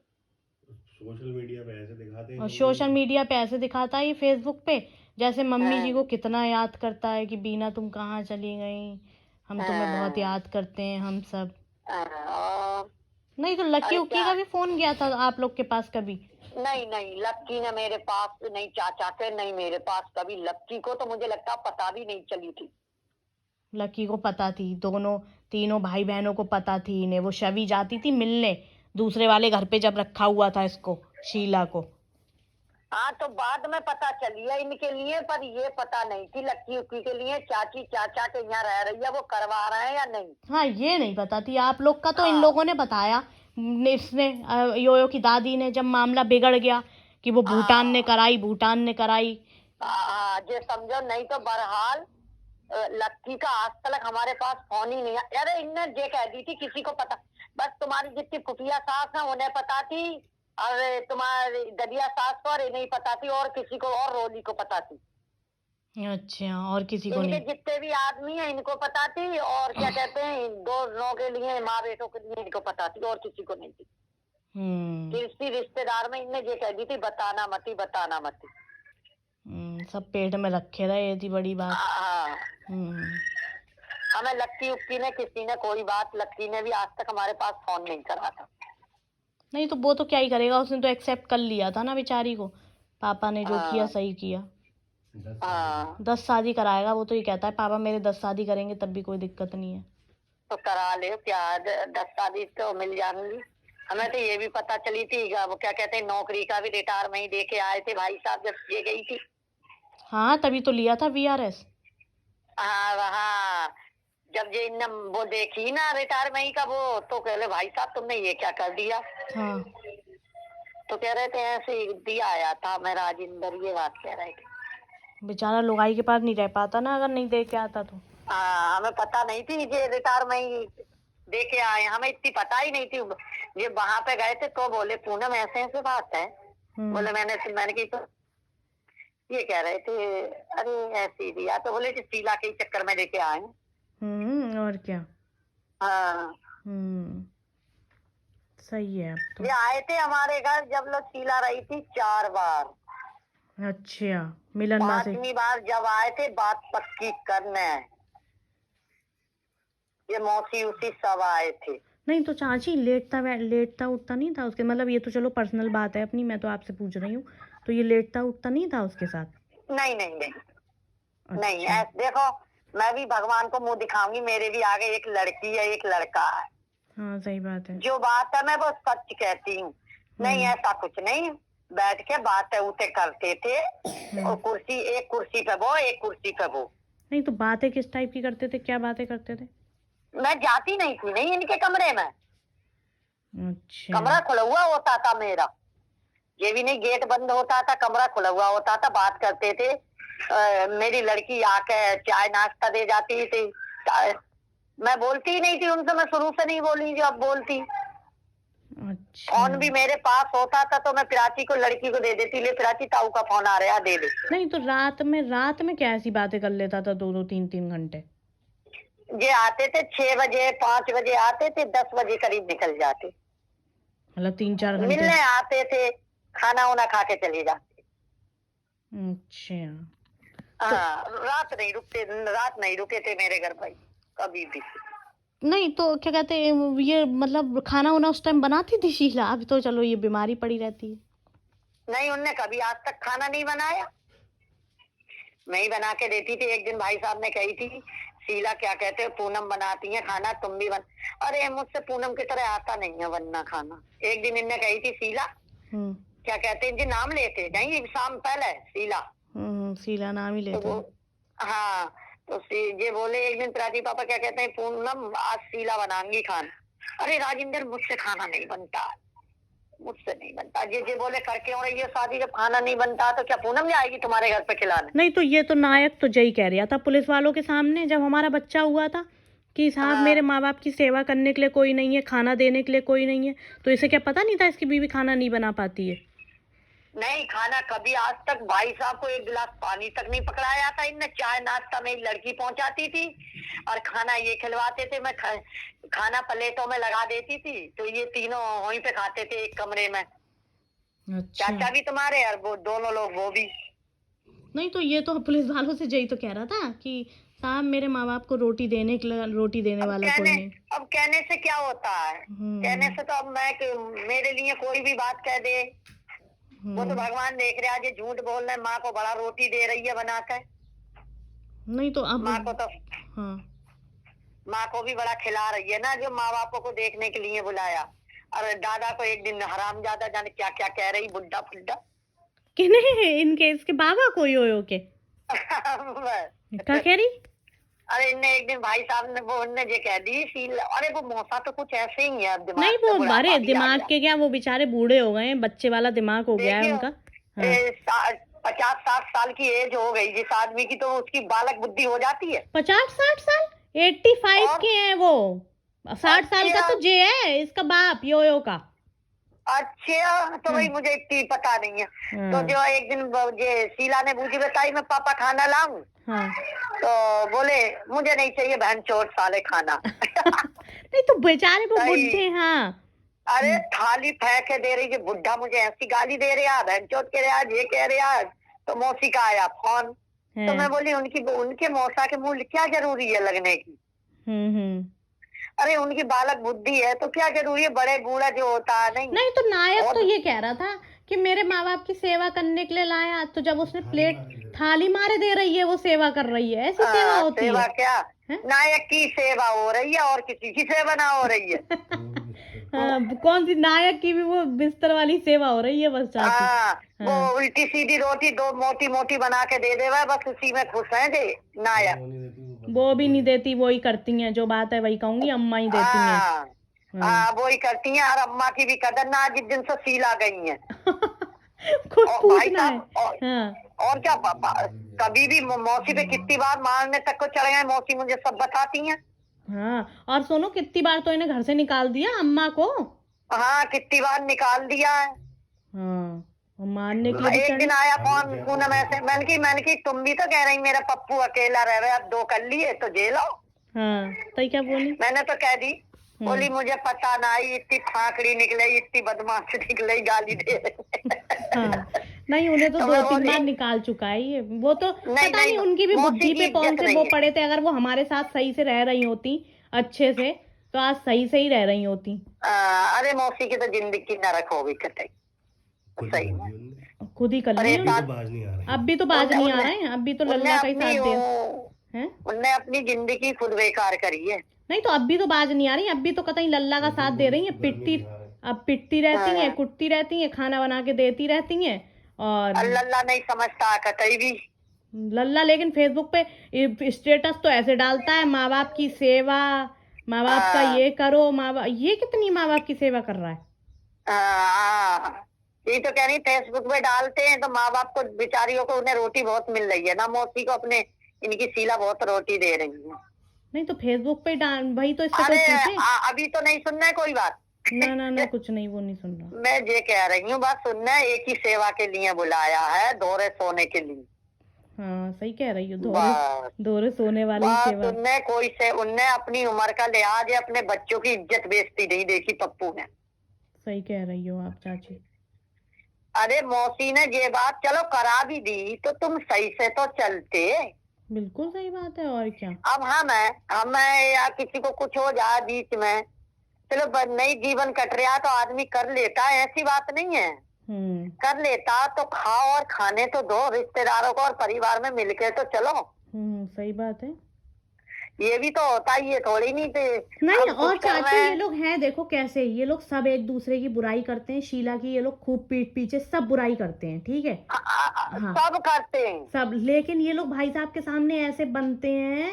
[SPEAKER 3] सोशल मीडिया पे ऐसे दिखाते हैं,
[SPEAKER 2] और सोशल मीडिया पे ऐसे दिखाता है, फेसबुक पे जैसे मम्मी जी को कितना याद करता है कि बीना तुम कहाँ चली गई, हम तुम्हें बहुत याद करते हैं हम सब।
[SPEAKER 1] और
[SPEAKER 2] नहीं तो लक्की
[SPEAKER 1] अरे
[SPEAKER 2] उक्की का भी फोन गया था आप लोग के पास कभी?
[SPEAKER 1] नहीं लक्की ने मेरे पास नहीं, चाचा के नहीं मेरे पास कभी, लक्की को तो मुझे लगता पता भी नहीं चली थी।
[SPEAKER 2] लक्की को पता थी, दोनों तीनों भाई बहनों को पता थी इन्हें, वो शवि जाती थी मिलने दूसरे वाले घर पे जब रखा हुआ था इसको, शीला को।
[SPEAKER 1] हाँ तो बाद में पता चली है इनके लिए, पर ये पता नहीं थी लक्की उक्की के लिए चाची चाचा के यहाँ रह रही है वो करवा रहे हैं या नहीं।
[SPEAKER 2] हाँ ये नहीं पता थी आप लोग का, तो इन लोगों ने बताया, इसने योयो की दादी ने जब मामला बिगड़ गया कि वो भूटान ने कराई।
[SPEAKER 1] ये समझो, नहीं तो बहरहाल लक्की का आज तक हमारे पास फोन ही नहीं है। अरे इनने ये कह दी थी किसी को पता, बस तुम्हारी जितनी खुफिया सास है उन्हें पता थी, और तुम्हारी ददिया सास को और नहीं पता थी, और किसी को और रोली को पता थी।
[SPEAKER 2] अच्छा, और किसी को
[SPEAKER 1] इनके
[SPEAKER 2] नहीं?
[SPEAKER 1] जितने भी आदमी हैं इनको पता थी, और क्या कहते हैं दोनों के लिए, माँ बेटों के लिए इनको पता थी, और किसी को नहीं थी। किसी रिश्तेदार में इनने ये कह दी थी बताना मती।
[SPEAKER 2] सब पेट में रखे रहे थी, बड़ी बात।
[SPEAKER 1] हाँ हमें लक्की उक्की ने किसी ने कोई बात, लक्की ने भी आज तक हमारे पास फोन नहीं करा था।
[SPEAKER 2] नहीं तो वो तो क्या ही करेगा, उसने तो एक्सेप्ट कर लिया था ना बेचारी को, पापा ने जो किया सही किया। 10 शादी कराएगा, वो तो ये कहता है पापा मेरे 10 शादी करेंगे तब भी कोई दिक्कत नहीं है।
[SPEAKER 1] तो करा ले, क्या 10 शादी तो मिल जाएंगी। हमें तो ये भी पता चली थी, वो क्या कहते हैं नौकरी का भी रिटायर में ही दे के आए थे भाई साहब जब ये गई थी।
[SPEAKER 2] हाँ तभी तो लिया था VRS।
[SPEAKER 1] हाँ जब ये इन वो देखी ना रिटायर में ही का वो, तो कह रहे भाई साहब तुमने ये क्या कर दिया।
[SPEAKER 2] हाँ
[SPEAKER 1] तो कह रहे थे ऐसे ही दिया आया था मैं राजिंदर, ये बात कह रहे थे।
[SPEAKER 2] बेचारा लुगाई के पास नहीं रह पाता ना अगर नहीं दे के आता तो।
[SPEAKER 1] हमें पता नहीं थी ये रिटायर में ही दे के आए, हमें इतनी पता ही नहीं थी। ये वहां पे गए थे तो बोले पूनम ऐसे ऐसे बात है, बोले मैंने की, तो ये कह रहे थे अरे ऐसे ही दिया, तो बोले शीला के चक्कर में लेके आए।
[SPEAKER 2] और क्या।
[SPEAKER 1] हाँ
[SPEAKER 2] सही है। अब तो
[SPEAKER 1] ये आए थे हमारे घर जब लोग शीला रही थी 4 बार।
[SPEAKER 2] अच्छा, मिलन माँ से
[SPEAKER 1] 5वीं बार जब आए थे बात पक्की करने, ये मौसी उसी सब आए थे।
[SPEAKER 2] नहीं तो चाची लेटता उठता नहीं था उसके, मतलब ये तो चलो पर्सनल बात है अपनी, मैं तो आपसे पूछ रही हूँ, तो ये लेटता उठता नहीं था उसके साथ?
[SPEAKER 1] नहीं नहीं नहीं नहीं।
[SPEAKER 2] अच्छा।
[SPEAKER 1] देखो, मैं भी भगवान को मुंह दिखाऊंगी, मेरे भी आगे एक लड़की है एक लड़का है।
[SPEAKER 2] हाँ सही बात है।
[SPEAKER 1] जो बात है मैं वो सच कहती हूँ। नहीं ऐसा कुछ नहीं, बैठ के बातें उते करते थे, और एक कुर्सी पे वो, एक कुर्सी पे वो।
[SPEAKER 2] नहीं तो बातें किस टाइप की करते थे, क्या बातें करते थे?
[SPEAKER 1] मैं जाती नहीं थी नहीं इनके कमरे में।
[SPEAKER 2] अच्छा।
[SPEAKER 1] कमरा खुला हुआ होता था मेरा, ये भी नहीं गेट बंद होता था, कमरा खुला हुआ होता था, बात करते थे। मेरी लड़की आके चाय नाश्ता दे जाती थी। मैं बोलती ही नहीं थी उनसे, मैं शुरू से नहीं बोली जो अब बोलती।
[SPEAKER 2] अच्छा।
[SPEAKER 1] फोन भी मेरे पास होता था तो मैं प्राची को, लड़की को दे देती, ले प्राची ताऊ का फोन आ रहा है दे दे।
[SPEAKER 2] नहीं तो रात में क्या ऐसी बातें कर लेता था 2-2 3-3 घंटे?
[SPEAKER 1] ये आते थे 6 बजे 5 बजे आते थे, 10 बजे करीब निकल जाते,
[SPEAKER 2] मतलब 3-4 घंटे
[SPEAKER 1] मिलने आते थे, खाना वाना खा के चले जाते।
[SPEAKER 2] अच्छा।
[SPEAKER 1] हाँ रात नहीं रुके थे मेरे घर भाई कभी भी।
[SPEAKER 2] नहीं तो क्या कहते हैं ये, मतलब खाना वाना उस टाइम बनाती थी शीला? अभी तो चलो ये बीमारी पड़ी रहती है।
[SPEAKER 1] नहीं उनने कभी आज तक खाना नहीं बनाया, मैं ही बना के देती थी। एक दिन भाई साहब ने कही थी, शीला क्या कहते हैं पूनम बनाती है खाना, तुम भी बन। अरे मुझसे पूनम की तरह आता नहीं है बनना खाना। एक दिन इनने कही थी शीला, क्या कहते हैं इनके नाम लेते नहीं, शाम पहले शीला,
[SPEAKER 2] शीला नाम ही लेते।
[SPEAKER 1] हाँ तो ये बोले एक दिन प्राची पापा क्या कहते हैं पूनम आज शीला बनाएंगी खाना। अरे राजेंद्र मुझसे खाना नहीं बनता, मुझसे नहीं बनता। ये बोले करके हो रही है शादी, जब खाना नहीं बनता तो क्या पूनम जाएगी तुम्हारे घर पे खिलाने?
[SPEAKER 2] नहीं तो ये तो नायक तो जय कह रहा था पुलिस वालों के सामने जब हमारा बच्चा हुआ था कि साहब मेरे माँ बाप की सेवा करने के लिए कोई नहीं है, खाना देने के लिए कोई नहीं है। तो इसे क्या पता नहीं था इसकी बीवी खाना नहीं बना पाती है?
[SPEAKER 1] नहीं खाना कभी आज तक भाई साहब को एक गिलास पानी तक नहीं पकड़ाया था इनने। चाय नाश्ता मेरी लड़की पहुंचाती थी और खाना ये खिलवाते थे। मैं खाना प्लेटों में लगा देती थी तो ये तीनों वहीं पे खाते थे एक कमरे में।
[SPEAKER 2] अच्छा।
[SPEAKER 1] चाचा भी तुम्हारे और वो दोनों लोग वो भी।
[SPEAKER 2] नहीं तो ये तो पुलिस वालों से जय तो कह रहा था कि साहब मेरे माँ बाप को रोटी देने वाला कोई नहीं।
[SPEAKER 1] अब कहने से क्या होता है, कहने से तो अब मेरे लिए कोई भी बात कह दे, वो तो भगवान देख रहा है। ये झूठ बोल रहे, माँ को बड़ा रोटी दे रही है बनाकर।
[SPEAKER 2] नहीं तो अब
[SPEAKER 1] माँ को तो
[SPEAKER 2] हाँ
[SPEAKER 1] माँ को भी बड़ा खिला रही है ना, जो माँ बापों को देखने के लिए बुलाया। और दादा को एक दिन हरामजादा जाने क्या क्या कह रही, बुड्ढा फुड्ढा
[SPEAKER 2] कि नहीं इनके इसके बाबा कोई हो के क्या कह रही?
[SPEAKER 1] अरे इनने एक दिन भाई साहब ने वो उनने ये कह दी अरे वो मौसा तो कुछ ऐसे ही है दिमाग।
[SPEAKER 2] नहीं वो बारे दिमाग के क्या, वो बेचारे बूढ़े हो गए, बच्चे वाला दिमाग हो गया है उनका।
[SPEAKER 1] 50-60 साल की एज हो गई जिस आदमी की, तो उसकी बालक बुद्धि हो जाती है।
[SPEAKER 2] 50-60 साल? 85 के हैं वो। 60 साल का तो जे है इसका बाप योयो का।
[SPEAKER 1] अच्छा तो भाई मुझे इतनी पता नहीं है। तो जो एक दिन ये शीला ने बूझी बताई मैं पापा खाना लाऊं, तो बोले मुझे नहीं चाहिए बहन चोट साले खाना।
[SPEAKER 2] नहीं तो बेचारे वो बुढ़े। हाँ
[SPEAKER 1] अरे थाली फेंक दे रही है, बुढ़ा मुझे ऐसी गाली दे रहा, बहन चोट कह रहा, ये कह रहा। तो मौसी का आया फोन, तो मैं बोली उनके मौसा के मुंह क्या जरूरी है लगने की। अरे उनकी बालक बुद्धि है तो क्या जरूरी है, बड़े बूढ़ा जो होता है नहीं
[SPEAKER 2] तो नायक तो ये कह रहा था कि मेरे माँ बाप की सेवा करने के लिए लाया, तो जब उसने प्लेट थाली मारे दे रही है वो सेवा कर रही है, ऐसी सेवा होती है?
[SPEAKER 1] सेवा क्या नायक की सेवा हो रही है और किसी की सेवा ना हो रही है।
[SPEAKER 2] कौन सी नायक की भी वो बिस्तर वाली सेवा हो रही है बस चाची।
[SPEAKER 1] वो उल्टी सीधी रोटी 2 मोटी मोटी बना के दे देवा, बस उसी में खुश है जे नायक।
[SPEAKER 2] वो भी नहीं देती, वो ही करती हैं, जो बात है वही कहूंगी, अम्मा ही देती हैं।
[SPEAKER 1] वो ही करती हैं। और अम्मा की भी कदर ना जिस दिन से शीला गई है।
[SPEAKER 2] कुछ पूछना है
[SPEAKER 1] और क्या पापा कभी भी मौसी पे कितनी बार मारने तक को चढ़ गए, मौसी मुझे सब बताती हैं।
[SPEAKER 2] हाँ और सुनो कितनी बार तो इन्हें घर से निकाल दिया अम्मा को।
[SPEAKER 1] हाँ कितनी बार निकाल दिया है।
[SPEAKER 2] हाँ मारने के लिए
[SPEAKER 1] एक दिन आया फोन पूनम ऐसे, मैंने की तुम भी तो कह रही मेरा पप्पू अकेला रह रहा है, अब 2 कर लिए तो जेल आओ।
[SPEAKER 2] हाँ तो क्या बोली?
[SPEAKER 1] मैंने तो कह दी, बोली मुझे पता ना, इतनी फाकड़ी निकले, इतनी बदमाश निकले, गाली दे रही।
[SPEAKER 2] हाँ नहीं उन्हें तो 2-3 बार निकाल चुका है ये। वो तो पता नहीं उनकी भी बुद्धि पे कौन से वो पड़े थे। अगर वो हमारे साथ सही से रह रही होती अच्छे से तो आज सही सही रह रही होती।
[SPEAKER 1] अरे मौसी की तो जिंदगी नरक हो गई कतई। सही में
[SPEAKER 2] खुद ही कर ली
[SPEAKER 3] अभी तो बाज नहीं आ रहे,
[SPEAKER 2] अब भी तो बाज नहीं आ रहे हैं, अब भी तो लल्ला का ही साथ दे हैं।
[SPEAKER 1] उनने अपनी जिंदगी खुद बेकार करी है।
[SPEAKER 2] नहीं तो अब भी तो बाज नहीं आ रही, अब भी तो कतई लल्ला का साथ दे रही है। पिटती रहती हैं, कुटती रहती हैं, खाना बना के देती रहती हैं। और
[SPEAKER 1] लल्ला नहीं समझता कतई भी।
[SPEAKER 2] लल्ला लेकिन फेसबुक पे स्टेटस तो ऐसे डालता है, माँ बाप की सेवा, माँ बाप का ये करो, माँ बाप ये कितनी माँ बाप की सेवा कर रहा है।
[SPEAKER 1] ये तो कह रही फेसबुक पे डालते हैं तो माँ बाप को बेचारियों को उन्हें रोटी बहुत मिल रही है ना, मौसी को अपने इनकी शीला बहुत रोटी दे रही है।
[SPEAKER 2] नहीं तो फेसबुक पे डाल भाई, तो इससे कोई पूछे।
[SPEAKER 1] अभी तो नहीं सुनना है कोई बात।
[SPEAKER 2] ना ना ना कुछ नहीं, वो नहीं सुन रहा।
[SPEAKER 1] मैं ये कह रही हूँ बात सुनना है, एक ही सेवा के लिए बुलाया है, दोहरे सोने के लिए।
[SPEAKER 2] हाँ सही कह रही हो, दोहरे सोने वाली सेवा।
[SPEAKER 1] उनने कोई से उनने अपनी उम्र का लिहाज है, अपने बच्चों की इज्जत बेचती नहीं देखी पप्पू ने।
[SPEAKER 2] सही कह रही हो आप चाची।
[SPEAKER 1] अरे मौसी ने ये बात चलो करा भी दी तो तुम सही से तो चलते।
[SPEAKER 2] बिल्कुल सही बात है, और क्या।
[SPEAKER 1] अब हम या किसी को कुछ हो जाए बीच में, चलो नई जीवन कट रहा तो आदमी कर लेता है, ऐसी बात नहीं है। कर लेता तो खाओ और खाने तो दो रिश्तेदारों को और परिवार में मिलके तो चलो।
[SPEAKER 2] सही बात है।
[SPEAKER 1] ये भी तो होता ही है, थोड़ी नहीं
[SPEAKER 2] नहीं। और चाची ये लोग हैं देखो कैसे, ये लोग सब एक दूसरे की बुराई करते हैं। शीला की ये लोग खूब पीठ पीछे सब बुराई करते हैं, ठीक है।
[SPEAKER 1] हाँ। सब करते हैं सब,
[SPEAKER 2] लेकिन ये लोग भाई साहब के सामने ऐसे बनते हैं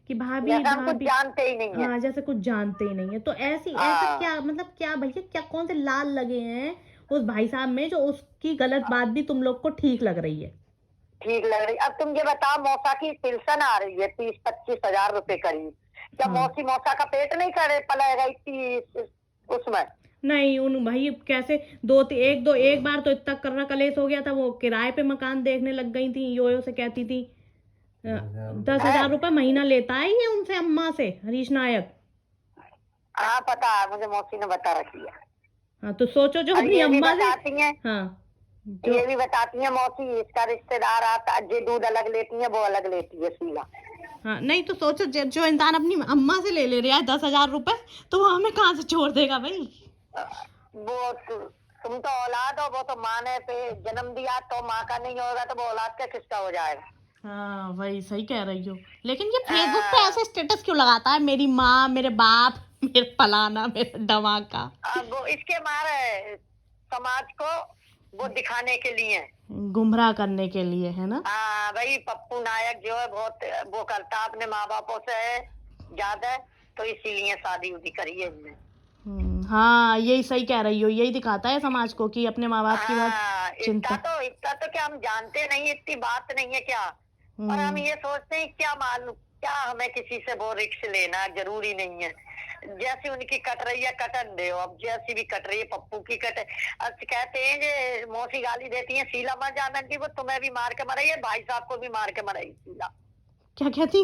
[SPEAKER 2] कि भाभी
[SPEAKER 1] कुछ जानते ही नहीं है।
[SPEAKER 2] हाँ जैसे कुछ जानते ही नहीं है। तो ऐसा क्या मतलब, क्या भैया क्या कौन से लाल लगे हैं उस भाई साहब में जो उसकी गलत बात भी तुम लोग को ठीक लग रही है।
[SPEAKER 1] ठीक लग रही। अब तुम ये बताओ, मौसा की पेंशन आ रही है 30-25 हजार रुपए करीब, क्या मौसा का पेट नहीं करे पलेगा इतनी उसमें।
[SPEAKER 2] नहीं उन भाई कैसे एक बार तो इतना कर्रा कलेश हो गया था, वो किराए पे मकान देखने लग गई थी, योयो से कहती थी 10,000 रुपए महीना लेता है ये उनसे, अम्मा से, हरीश नायक।
[SPEAKER 1] हाँ पता है मुझे, मौसी ने बता रखी है।
[SPEAKER 2] हाँ तो सोचो जो अपनी अम्मा से। हाँ
[SPEAKER 1] ये भी बताती है मौसी, इसका रिश्तेदार आता जे दूध अलग लेती है वो अलग लेती है शीला।
[SPEAKER 2] हाँ नहीं तो सोचो जो इंसान अपनी अम्मा से ले रहा है 10,000 रुपए, तो वो हमें कहाँ से छोड़ देगा भाई।
[SPEAKER 1] वो तुम तो औलाद हो, वो तो माँ ने पे जन्म दिया, तो माँ का नहीं होगा तो वो औलाद का किसका हो जाएगा।
[SPEAKER 2] हाँ वही सही कह रही हो। लेकिन ये फेसबुक पे ऐसे स्टेटस क्यों लगाता है, मेरी माँ, मेरे बाप, मेरे फलाना, मेरे धमाका।
[SPEAKER 1] वो इसके मारे समाज को वो दिखाने के लिए,
[SPEAKER 2] गुमराह करने के लिए, है ना।
[SPEAKER 1] हाँ भाई पप्पू नायक जो है बहुत वो करता अपने माँ बापों से ज्यादा, तो इसीलिए शादी उदी करी है इसने।
[SPEAKER 2] हाँ यही सही कह रही हो, यही दिखाता है समाज को कि अपने माँ बाप की बात चिंता।
[SPEAKER 1] इतना तो क्या हम जानते नहीं, इतनी बात नहीं है क्या। और हम ये सोचते हैं क्या मालूम, क्या हमें किसी से वो रिक्स लेना जरूरी नहीं है। जैसी उनकी कट रही है कटन दे, अब जैसी भी कट रही है पप्पू की कटे। अब कहते हैं जे मौसी गाली देती है शीला मर जाना की, वो तुम्हें भी मार के मराई है, भाई साहब को भी मार के मराई शीला।
[SPEAKER 2] क्या कहती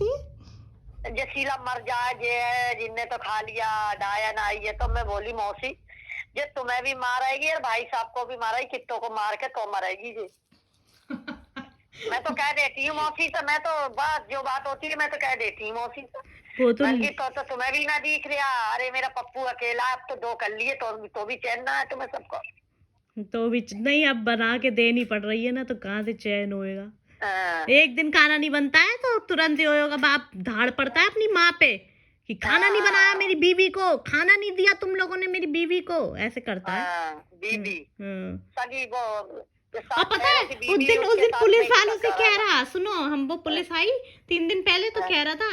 [SPEAKER 2] है
[SPEAKER 1] जे शीला मर जाए जे जिनने तो खा लिया डायन आई है, तो मैं बोली मौसी जे तुम्हें भी मारेगी और भाई साहब को भी मारेगी, कित्तों को मार के तो मरेगी जी। मैं तो कह देती हूँ मौसी से, मैं तो बात जो बात होती है मैं तो कह देती हूँ मौसी से। तो तुम्हें भी ना दिख रहा, अरे मेरा पप्पू अकेला, अब तो 2 कर लिए तो भी चैन ना है तुम्हें सबको।
[SPEAKER 2] तो भी नहीं, अब बना के देनी पड़ रही है ना, तो कहाँ से चैन होएगा। एक दिन खाना नहीं बनता है तो तुरंत ही होगा बाप धाड़ पड़ता है अपनी माँ पे कि खाना नहीं बनाया मेरी बीवी को, खाना नहीं दिया तुम लोगों ने मेरी बीवी को, ऐसे करता है
[SPEAKER 1] बीवी सगी वो।
[SPEAKER 2] और पता है उस दिन पुलिस वालों से कह रहा, सुनो हम वो पुलिस आई 3 दिन पहले तो कह रहा था,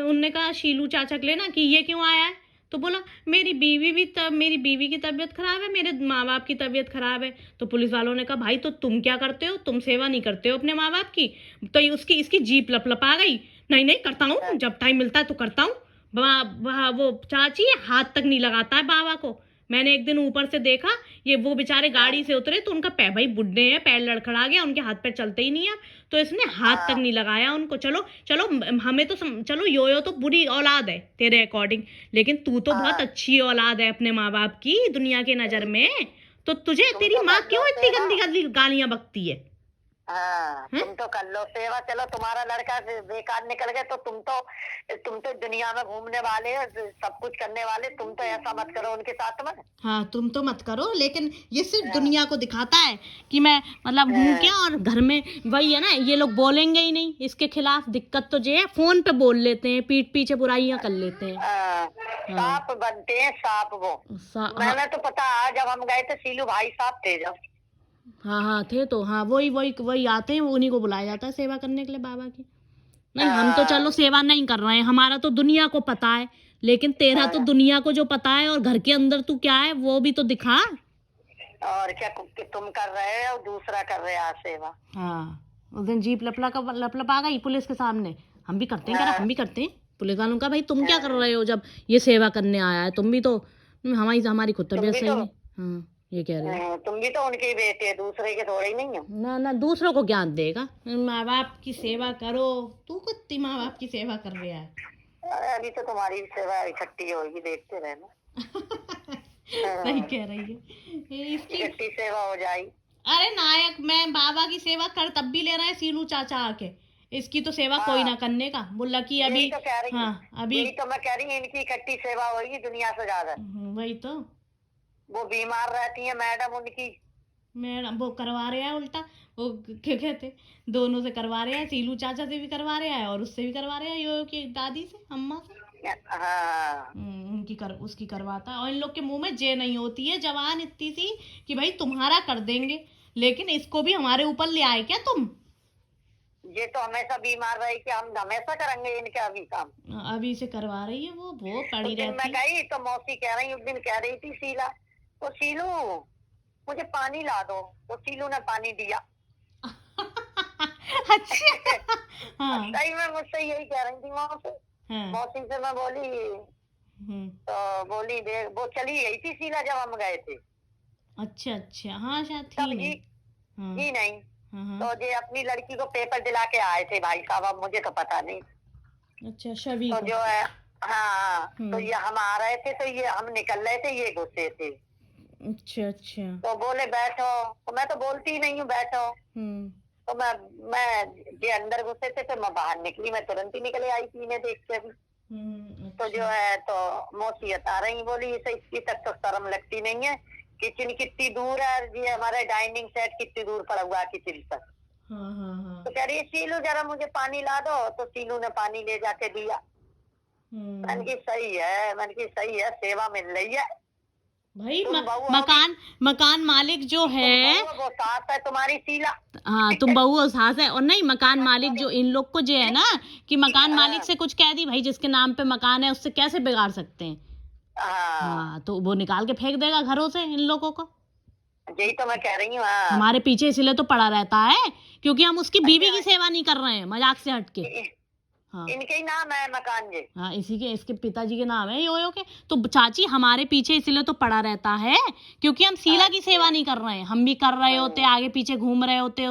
[SPEAKER 2] उनने कहा शीलू चाचा के लिए ना कि ये क्यों आया है, तो बोला मेरी बीवी की तबीयत खराब है, मेरे माँ बाप की तबीयत खराब है। तो पुलिस वालों ने कहा भाई तो तुम क्या करते हो, तुम सेवा नहीं करते हो अपने माँ बाप की। तो इसकी जीप लपलपा गई, नहीं करता हूँ, जब टाइम मिलता है तो करता हूँ। वो चाची हाथ तक नहीं लगाता है बाबा को। मैंने एक दिन ऊपर से देखा, ये वो बेचारे गाड़ी से उतरे तो उनका पैर, भाई बुढ़े हैं, पैर लड़खड़ा गया, उनके हाथ पैर चलते ही नहीं है, तो इसने हाथ तक नहीं लगाया उनको। चलो हमें तो चलो योयो तो बुरी औलाद है तेरे अकॉर्डिंग, लेकिन तू तो बहुत अच्छी औलाद है अपने माँ बाप की दुनिया की नजर में। तो तुझे तेरी माँ क्यों इतनी गंदी गालियां बकती है।
[SPEAKER 1] हाँ, तुम तो कर लो सेवा। चलो तुम्हारा लड़का बेकार निकल गए तो तुम तो दुनिया में घूमने वाले हो, सब कुछ करने वाले। तुम तो ऐसा मत करो उनके साथ में।
[SPEAKER 2] हाँ, तुम तो मत करो, लेकिन ये सिर्फ दुनिया को दिखाता है कि मैं मतलब हूँ क्या, और घर में वही है ना, ये लोग बोलेंगे ही नहीं इसके खिलाफ। दिक्कत तो ये है, फोन पे बोल लेते हैं, पीठ पीछे बुराइयां कर लेते हैं।
[SPEAKER 1] सांप बनते हैं सांप वो। मैंने तो पता जब हम गए थे सीलू भाई साहब थे जब।
[SPEAKER 2] हाँ थे तो, हाँ वही आते हैं, उन्हीं को बुलाया जाता है सेवा करने के लिए बाबा की। नहीं, हम तो चलो सेवा नहीं कर रहे हैं, हमारा तो दुनिया को पता है, लेकिन तेरा तो दुनिया को जो पता है और घर के अंदर तू क्या है वो भी तो दिखा।
[SPEAKER 1] और क्या तुम कर रहे हो, दूसरा कर रहे हैं सेवा।
[SPEAKER 2] हाँ, उस दिन जीप लपलपा गई पुलिस के सामने। हम भी करते हैं, हम भी करते हैं। पुलिस वालों का भाई तुम क्या कर रहे हो जब ये सेवा करने आया है, तुम भी तो। हमारी खुद तबीयत सही नहीं। हाँ, ये कह रहे हो
[SPEAKER 1] तुम भी तो उनके बेटे, दूसरे के थोड़े ही नहीं हो।
[SPEAKER 2] ना, दूसरों को ज्ञान देगा। माँ बाप की सेवा करो। तू कितनी माँ बाप की सेवा कर रहा है?
[SPEAKER 1] अभी तो तुम्हारी सेवा इकट्ठी होगी, देखते रहना।
[SPEAKER 2] सही कह रही है, इसकी
[SPEAKER 1] इकट्ठी सेवा हो जाएगी।
[SPEAKER 2] अरे नायक, मैं बाबा की सेवा कर तब भी ले रहे हैं सीनू चाचा आके। इसकी तो सेवा कोई ना करने का बोला कि अभी
[SPEAKER 1] तो कह रही
[SPEAKER 2] हाँ, अभी
[SPEAKER 1] यही तो मैं कह रही हूँ, इनकी इकट्ठी सेवा होगी दुनिया से ज्यादा।
[SPEAKER 2] वही तो।
[SPEAKER 1] वो बीमार रहती है मैडम उनकी,
[SPEAKER 2] मैडम वो करवा रहे हैं उल्टा। वो क्या कहते, दोनों से करवा रहे हैं, सीलू चाचा से भी करवा रहे हैं और उससे भी करवा रहे हैं, यो की दादी से, अम्मा से।
[SPEAKER 1] हाँ,
[SPEAKER 2] उसकी करवाता है। और इन लोग के मुंह में जे नहीं होती है जवान इतनी सी कि भाई तुम्हारा कर देंगे, लेकिन इसको भी हमारे ऊपर ले आए क्या तुम?
[SPEAKER 1] ये तो हमेशा बीमार रही कि हम हमेशा करेंगे इनके अभी काम।
[SPEAKER 2] अभी से करवा रही है वो पड़ी रहती।
[SPEAKER 1] मैं गई तो मौसी कह रही, उस दिन कह रही थी शीला, तो शीलू मुझे पानी ला दो, तो शीलू ने पानी दिया।
[SPEAKER 2] अच्छा। हाँ।
[SPEAKER 1] सही में मुझसे यही कह रही थी मौसी। मौसी से मैं बोली तो बोली देख, वो चली गई थी शीला जब हम गए थे।
[SPEAKER 2] अच्छा, हाँ शायद
[SPEAKER 1] ही नहीं। तो ये अपनी लड़की को पेपर दिला के आए थे भाई साहब, अब मुझे तो पता नहीं।
[SPEAKER 2] अच्छा, शबी
[SPEAKER 1] तो जो है हाँ, तो ये हम आ रहे थे तो ये हम निकल रहे थे, ये घुसे थे।
[SPEAKER 2] अच्छा।
[SPEAKER 1] तो बोले बैठो, तो मैं तो बोलती ही नहीं हूँ बैठो। तो मैं ये अंदर घुसे थे तो मैं बाहर निकली, मैं तुरंत ही निकले आई थी इन्हें देख के भी। तो जो है तो मौसी बता रही, बोली इसे इसकी तक तो शर्म लगती नहीं है, किचन कितनी दूर है, ये हमारे डाइनिंग सेट कितनी दूर पड़ा हुआ है किचन तक। तो कह रही शीलू जरा मुझे पानी ला दो, तो शीलू ने पानी ले जाके दिया। मैंने की सही है, सेवा मिल रही है
[SPEAKER 2] भाई। मकान मालिक जो है
[SPEAKER 1] वो सास है तुम्हारी शीला।
[SPEAKER 2] हाँ, तुम बहू और सास है। और नहीं, मकान मालिक जो इन लोग को जो है ना कि मकान मालिक से कुछ कह दी, भाई जिसके नाम पे मकान है उससे कैसे बिगाड़ सकते हैं। हाँ, तो वो निकाल के फेंक देगा घरों से इन लोगों को।
[SPEAKER 1] यही तो मैं कह रही हूँ।
[SPEAKER 2] हमारे पीछे इसलिए तो पड़ा रहता है क्योंकि हम उसकी बीवी की सेवा नहीं कर रहे हैं, मजाक से हटके। हाँ,
[SPEAKER 1] इनके ही नाम है मकान जी।
[SPEAKER 2] हाँ, इसके पिताजी के नाम है यो के। तो चाची हमारे पीछे इसलिए तो पड़ा रहता है क्योंकि हम शीला की सेवा नहीं कर रहे हैं। हम भी कर रहे होते, आगे पीछे घूम रहे होते,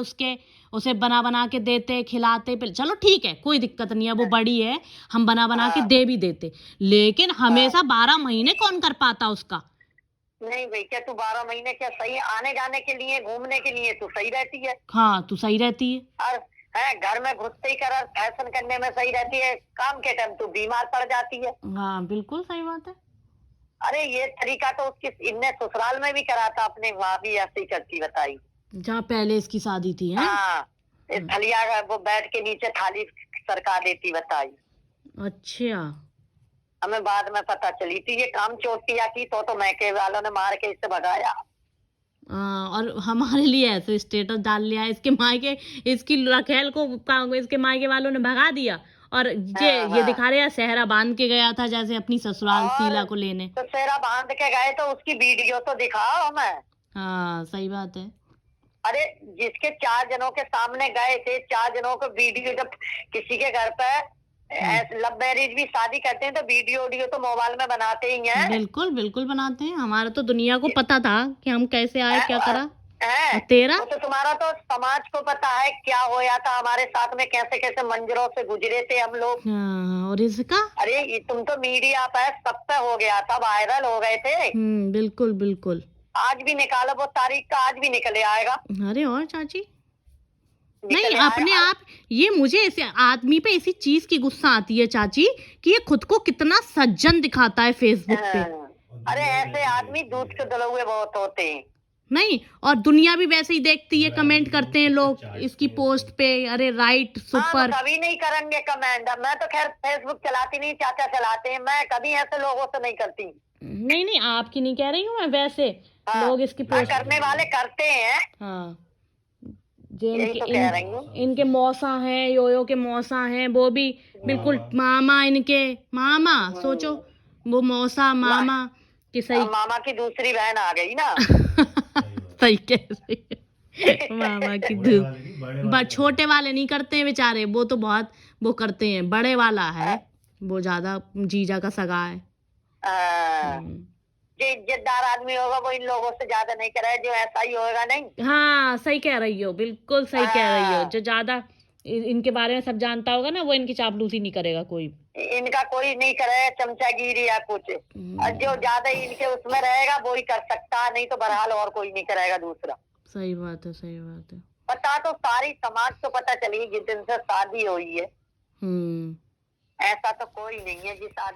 [SPEAKER 2] उसे बना के देते, खिलाते। चलो ठीक है, कोई दिक्कत नहीं है, वो बड़ी है, हम बना के दे भी देते, लेकिन हमेशा 12 महीने कौन कर पाता उसका?
[SPEAKER 1] नहीं भाई, क्या तू 12 महीने क्या सही आने जाने के लिए, घूमने के लिए तू सही रहती है।
[SPEAKER 2] हाँ, तू सही रहती है। और
[SPEAKER 1] घर में घुसते ही कर फैशन करने में सही रहती है, काम के टाइम तू बीमार पड़ जाती है।
[SPEAKER 2] हाँ, बिल्कुल सही बात है।
[SPEAKER 1] अरे ये तरीका तो उसकी इनने ससुराल में भी करा था, अपने वहाँ भी ऐसे ही करती बताई,
[SPEAKER 2] जहाँ पहले इसकी शादी थी।
[SPEAKER 1] हाँ, थलिया वो बैठ के नीचे थाली सरका देती बताई।
[SPEAKER 2] अच्छा,
[SPEAKER 1] हमें बाद में पता चली थी ये काम चोटिया की, तो मैके वालों ने मार के इससे भगाया।
[SPEAKER 2] और हमारे लिए ऐसे स्टेटस डाल लिया इसकी रखेल को इसके मायके वालों ने भगा दिया, और ये दिखा रहे हैं सेहरा बांध के गया था जैसे अपनी ससुराल शीला को लेने।
[SPEAKER 1] तो सेहरा बांध के गए तो उसकी वीडियो तो दिखाओ हमें।
[SPEAKER 2] हाँ, सही बात है।
[SPEAKER 1] अरे जिसके 4 जनों के सामने गए थे, 4 जनों को वीडियो, जब किसी के घर पे लव मैरिज भी शादी करते हैं तो वीडियो तो मोबाइल में बनाते ही हैं।
[SPEAKER 2] बिल्कुल बनाते हैं। हमारा तो दुनिया को पता था कि हम कैसे आए, क्या करा। तेरा
[SPEAKER 1] तो तुम्हारा तो समाज को पता है क्या होया था हमारे साथ में, कैसे कैसे मंजरों से गुजरे थे हम लोग।
[SPEAKER 2] और इसका
[SPEAKER 1] अरे तुम तो मीडिया पे सब पे हो गया था, वायरल हो गए थे।
[SPEAKER 2] बिल्कुल।
[SPEAKER 1] आज भी निकालो वो तारीख का, आज भी निकले आएगा।
[SPEAKER 2] अरे और चाची नहीं, अपने आप ये मुझे ऐसे आदमी पे ऐसी चीज की गुस्सा आती है चाची कि ये खुद को कितना सज्जन दिखाता है फेसबुक पे।
[SPEAKER 1] अरे ऐसे आदमी दूध के दलौए बहुत होते हैं।
[SPEAKER 2] नहीं, और दुनिया भी वैसे ही देखती है, कमेंट करते हैं लोग इसकी पोस्ट पे, अरे राइट सुपर।
[SPEAKER 1] कभी नहीं करेंगे कमेंट, मैं तो खैर फेसबुक चलाती नहीं, चाचा चलाते हैं, मैं कभी ऐसे लोगों से नहीं करती।
[SPEAKER 2] नहीं नहीं, आपकी नहीं कह रही हूँ मैं, वैसे लोग इसकी पोस्ट
[SPEAKER 1] करने वाले करते हैं।
[SPEAKER 2] हाँ,
[SPEAKER 1] यही तो कह रही हूँ।
[SPEAKER 2] इनके मौसा हैं, योयो के मौसा हैं, वो भी बिल्कुल मामा, इनके मामा, सोचो वो मौसा मामा कि सही।
[SPEAKER 1] मामा की दूसरी बहन आ गई ना।
[SPEAKER 2] सही कह रही है। मामा की छोटे वाले नहीं करते हैं बेचारे, वो तो बहुत वो करते हैं, बड़े वाला है वो ज्यादा जीजा का सगा है।
[SPEAKER 1] जो इज्जतदार आदमी होगा वो इन लोगों से ज्यादा नहीं करे, जो ऐसा ही होगा नहीं।
[SPEAKER 2] हाँ सही कह रही हो, बिल्कुल सही कह रही हो। जो ज्यादा इनके बारे में सब जानता होगा ना, वो इनकी चापलूसी नहीं करेगा कोई,
[SPEAKER 1] इनका कोई नहीं करे चमचागिरी या कुछ। और जो ज्यादा इनके उसमें रहेगा वो ही कर सकता, नहीं तो बहरहाल और कोई नहीं करेगा दूसरा।
[SPEAKER 2] सही बात है, सही बात है।
[SPEAKER 1] पता तो सारी समाज को पता चली जिस दिन से शादी हुई है।
[SPEAKER 2] हम्म।
[SPEAKER 1] ऐसा तो कोई नहीं है जिस आदमी